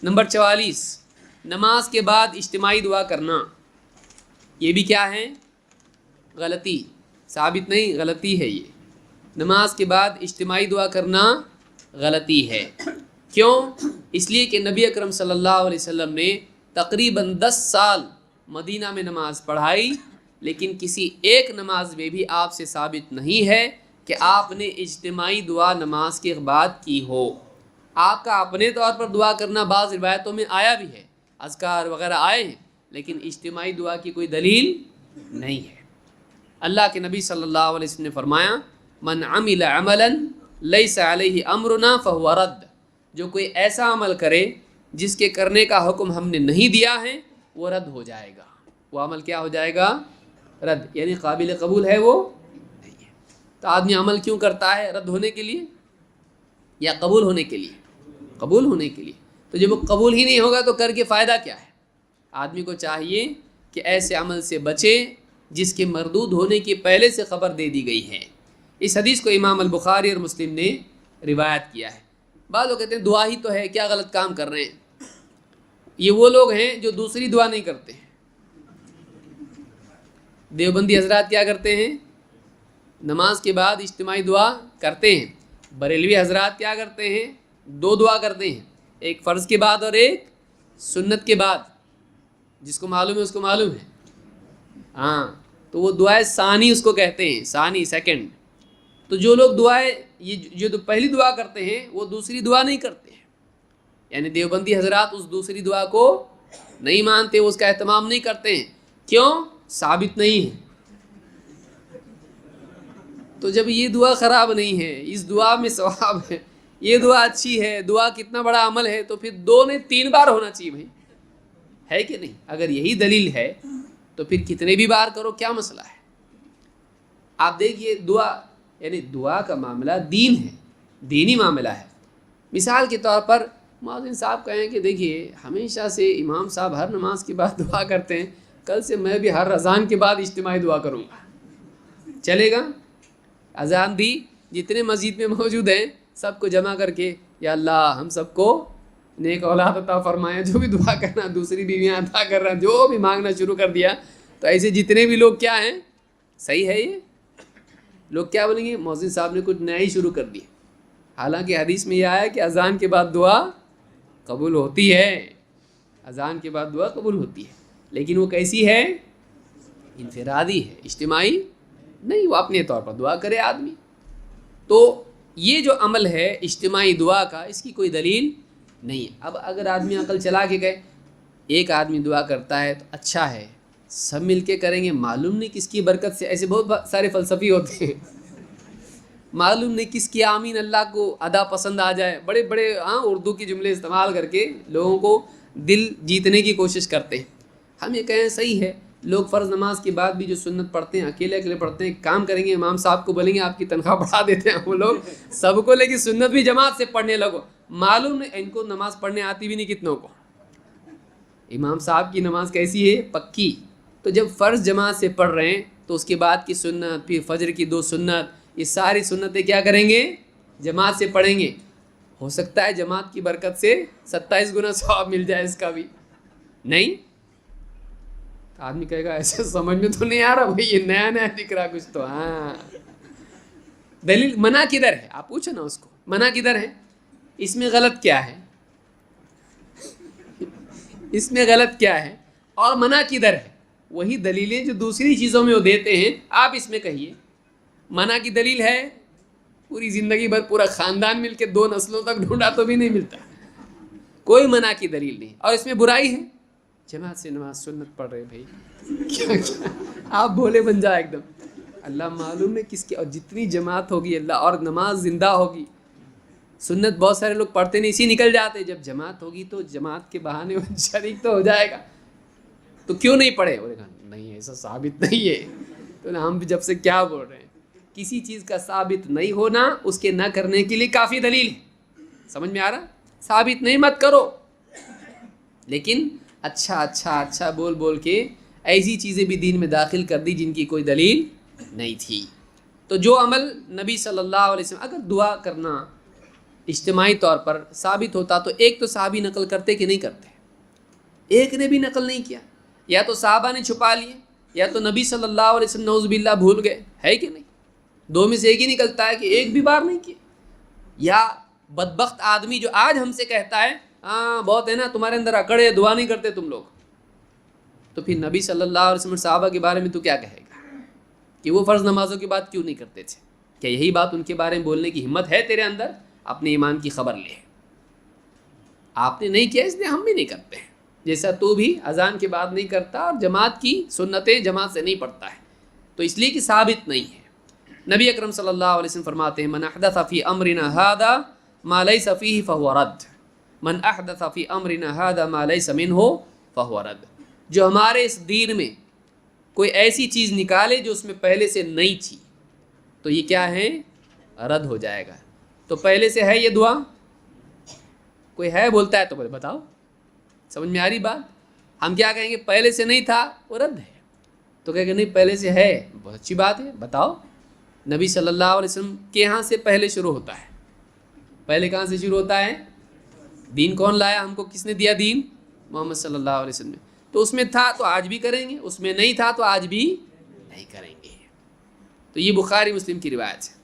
Number 44، نماز کے بعد اجتماعی دعا کرنا، یہ بھی کیا ہے؟ غلطی، ثابت نہیں، غلطی ہے یہ۔ نماز کے بعد اجتماعی دعا کرنا غلطی ہے۔ کیوں؟ اس لیے کہ نبی اکرم صلی اللہ علیہ وسلم نے تقریباً 10 سال مدینہ میں نماز پڑھائی، لیکن کسی ایک نماز میں بھی آپ سے ثابت نہیں ہے کہ آپ نے اجتماعی دعا نماز کے بعد کی ہو۔ آپ کا اپنے طور پر دعا کرنا بعض روایتوں میں آیا بھی ہے، اذکار وغیرہ آئے ہیں، لیکن اجتماعی دعا کی کوئی دلیل نہیں ہے۔ اللہ کے نبی صلی اللہ علیہ وسلم نے فرمایا من عمل عملا لیس علیہ امرنا فہو رد، جو کوئی ایسا عمل کرے جس کے کرنے کا حکم ہم نے نہیں دیا ہے وہ رد ہو جائے گا۔ وہ عمل کیا ہو جائے گا؟ رد، یعنی قابل قبول ہے وہ نہیں ہے۔ تو آدمی عمل کیوں کرتا ہے؟ رد ہونے کے لیے یا قبول ہونے کے لیے؟ قبول ہونے کے لیے۔ تو جب وہ قبول ہی نہیں ہوگا تو کر کے فائدہ کیا ہے؟ آدمی کو چاہیے کہ ایسے عمل سے بچے جس کے مردود ہونے کی پہلے سے خبر دے دی گئی ہے۔ اس حدیث کو امام البخاری اور مسلم نے روایت کیا ہے۔ بعض لوگ کہتے ہیں دعا ہی تو ہے، کیا غلط کام کر رہے ہیں؟ یہ وہ لوگ ہیں جو دوسری دعا نہیں کرتے ہیں۔ دیوبندی حضرات کیا کرتے ہیں؟ نماز کے بعد اجتماعی دعا کرتے ہیں۔ بریلوی حضرات کیا کرتے ہیں؟ 2 دعا کرتے ہیں، ایک فرض کے بعد اور ایک سنت کے بعد۔ جس کو معلوم ہے اس کو معلوم ہے، ہاں، تو وہ دعائے ثانی اس کو کہتے ہیں، ثانی، سیکنڈ۔ تو جو لوگ دعائیں جو پہلی دعا کرتے ہیں وہ دوسری دعا نہیں کرتے ہیں، یعنی دیوبندی حضرات اس دوسری دعا کو نہیں مانتے، اس کا اہتمام نہیں کرتے ہیں۔ کیوں؟ ثابت نہیں ہے۔ تو جب یہ دعا خراب نہیں ہے، اس دعا میں ثواب ہے، یہ دعا اچھی ہے، دعا کتنا بڑا عمل ہے، تو پھر 2 نہیں 3 بار ہونا چاہیے بھائی، ہے کہ نہیں؟ اگر یہی دلیل ہے تو پھر کتنے بھی بار کرو، کیا مسئلہ ہے؟ آپ دیکھیے دعا، یعنی دعا کا معاملہ دین ہے، دینی معاملہ ہے۔ مثال کے طور پر مؤذن صاحب کہیں کہ دیکھیے ہمیشہ سے امام صاحب ہر نماز کے بعد دعا کرتے ہیں، کل سے میں بھی ہر اذان کے بعد اجتماعی دعا کروں گا، چلے گا؟ اذان دی، جتنے مسجد میں موجود ہیں سب کو جمع کر کے یا اللہ ہم سب کو نیک اولاد عطا فرمائے، جو بھی دعا کرنا، دوسری بیویاں عطا کر رہا، جو بھی مانگنا شروع کر دیا، تو ایسے جتنے بھی لوگ کیا ہیں، صحیح ہے؟ یہ لوگ کیا بولیں گے مؤذن صاحب نے کچھ نیا ہی شروع کر دیا۔ حالانکہ حدیث میں یہ آیا کہ اذان کے بعد دعا قبول ہوتی ہے، اذان کے بعد دعا قبول ہوتی ہے، لیکن وہ کیسی ہے؟ انفرادی ہے، اجتماعی نہیں، وہ اپنے طور پر دعا کرے آدمی۔ تو یہ جو عمل ہے اجتماعی دعا کا، اس کی کوئی دلیل نہیں ہے۔ اب اگر آدمی عقل چلا کے گئے، ایک آدمی دعا کرتا ہے تو اچھا ہے، سب مل کے کریں گے، معلوم نہیں کس کی برکت سے، ایسے بہت سارے فلسفی ہوتے ہیں، معلوم نہیں کس کی آمین اللہ کو ادا پسند آ جائے، بڑے بڑے اردو کے جملے استعمال کر کے لوگوں کو دل جیتنے کی کوشش کرتے ہیں۔ ہم یہ کہیں صحیح ہے، لوگ فرض نماز کے بعد بھی جو سنت پڑھتے ہیں اکیلے اکیلے پڑھتے ہیں، کام کریں گے امام صاحب کو بولیں گے آپ کی تنخواہ بڑھا دیتے ہیں وہ لوگ سب کو، لیکن سنت بھی جماعت سے پڑھنے لگو، معلوم نہیں ان کو نماز پڑھنے آتی بھی نہیں کتنوں کو۔ امام صاحب کی نماز کیسی ہے؟ پکی۔ تو جب فرض جماعت سے پڑھ رہے ہیں تو اس کے بعد کی سنت، پھر فجر کی 2 سنت، یہ ساری سنتیں کیا کریں گے؟ جماعت سے پڑھیں گے۔ ہو سکتا ہے جماعت کی برکت سے 27 گنا ثواب مل جائے، اس کا بھی نہیں۔ آدمی کہے گا ایسے سمجھ میں تو نہیں آ رہا بھائی، یہ نیا نیا دکھ رہا کچھ تو۔ ہاں، دلیل منع کدھر ہے؟ آپ پوچھو نا اس کو، منع کدھر ہے؟ اس میں غلط کیا ہے؟ اس میں غلط کیا ہے اور منع کدھر ہے؟ وہی دلیلیں جو دوسری چیزوں میں وہ دیتے ہیں، آپ اس میں کہیے منع کی دلیل ہے؟ پوری زندگی بھر پورا خاندان مل کے 2 نسلوں تک ڈھونڈا تو بھی نہیں ملتا، کوئی منع کی دلیل نہیں۔ اور اس میں برائی ہے؟ جماعت سے نماز سنت پڑھ رہے بھائی، کیا آپ بھولے بن جائے ایک دم، اللہ معلوم ہے کس کی، اور جتنی جماعت ہوگی اللہ، اور نماز زندہ ہوگی، سنت بہت سارے لوگ پڑھتے نہیں، اسی نکل جاتے، جب جماعت ہوگی تو جماعت کے بہانے شریک تو ہو جائے گا، تو کیوں نہیں پڑھے؟ وہ کہا نہیں ایسا ثابت نہیں ہے۔ تو ہم جب سے کیا بول رہے ہیں، کسی چیز کا ثابت نہیں ہونا اس کے نہ کرنے کے لیے کافی دلیل ہے، سمجھ میں آ رہا؟ ثابت نہیں مت کرو، لیکن اچھا بول بول کے ایسی چیزیں بھی دین میں داخل کر دی جن کی کوئی دلیل نہیں تھی۔ تو جو عمل نبی صلی اللہ علیہ وسلم، اگر دعا کرنا اجتماعی طور پر ثابت ہوتا تو ایک تو صحابی نقل کرتے کہ نہیں کرتے؟ ایک نے بھی نقل نہیں کیا، یا تو صحابہ نے چھپا لیے یا تو نبی صلی اللہ علیہ وسلم نعوذ باللہ بھول گئے، ہے کہ نہیں؟ دو میں سے ایک ہی نکلتا ہے کہ ایک بھی بار نہیں کیا۔ یا بدبخت آدمی جو آج ہم سے کہتا ہے ہاں بہت ہے نا تمہارے اندر اکڑ ہے، دعا نہیں کرتے تم لوگ، تو پھر نبی صلی اللہ علیہ وسلم صحابہ کے بارے میں تو کیا کہے گا کہ وہ فرض نمازوں کی بات کیوں نہیں کرتے تھے؟ کیا یہی بات ان کے بارے میں بولنے کی ہمت ہے تیرے اندر؟ اپنے ایمان کی خبر لے، آپ نے نہیں کیا اس لیے ہم بھی نہیں کرتے ہیں، جیسا تو بھی اذان کے بعد نہیں کرتا اور جماعت کی سنتیں جماعت سے نہیں پڑھتا ہے، تو اس لیے کہ ثابت نہیں ہے۔ نبی اکرم صلی اللہ علیہ وسلم فرماتے ہیں من احدث فی امرنا ھذا ما لیس فیہ فہو رد، من احدث فی امرنا ھذا ما لیس منہ فہو رد، جو ہمارے اس دین میں کوئی ایسی چیز نکالے جو اس میں پہلے سے نہیں تھی تو یہ کیا ہے؟ رد ہو جائے گا۔ تو پہلے سے ہے یہ دعا؟ کوئی ہے بولتا ہے تو بولے بتاؤ، سمجھ میں آ رہی بات؟ ہم کیا کہیں گے؟ پہلے سے نہیں تھا وہ رد ہے، تو کہیں گے نہیں پہلے سے ہے، بہت اچھی بات ہے، بتاؤ۔ نبی صلی اللہ علیہ وسلم کے یہاں سے پہلے شروع ہوتا ہے، پہلے کہاں سے شروع ہوتا ہے؟ دین کون لایا ہم کو؟ کس نے دیا دین؟ محمد صلی اللہ علیہ وسلم نے، تو اس میں تھا تو آج بھی کریں گے، اس میں نہیں تھا تو آج بھی نہیں کریں گے۔ تو یہ بخاری مسلم کی روایت ہے۔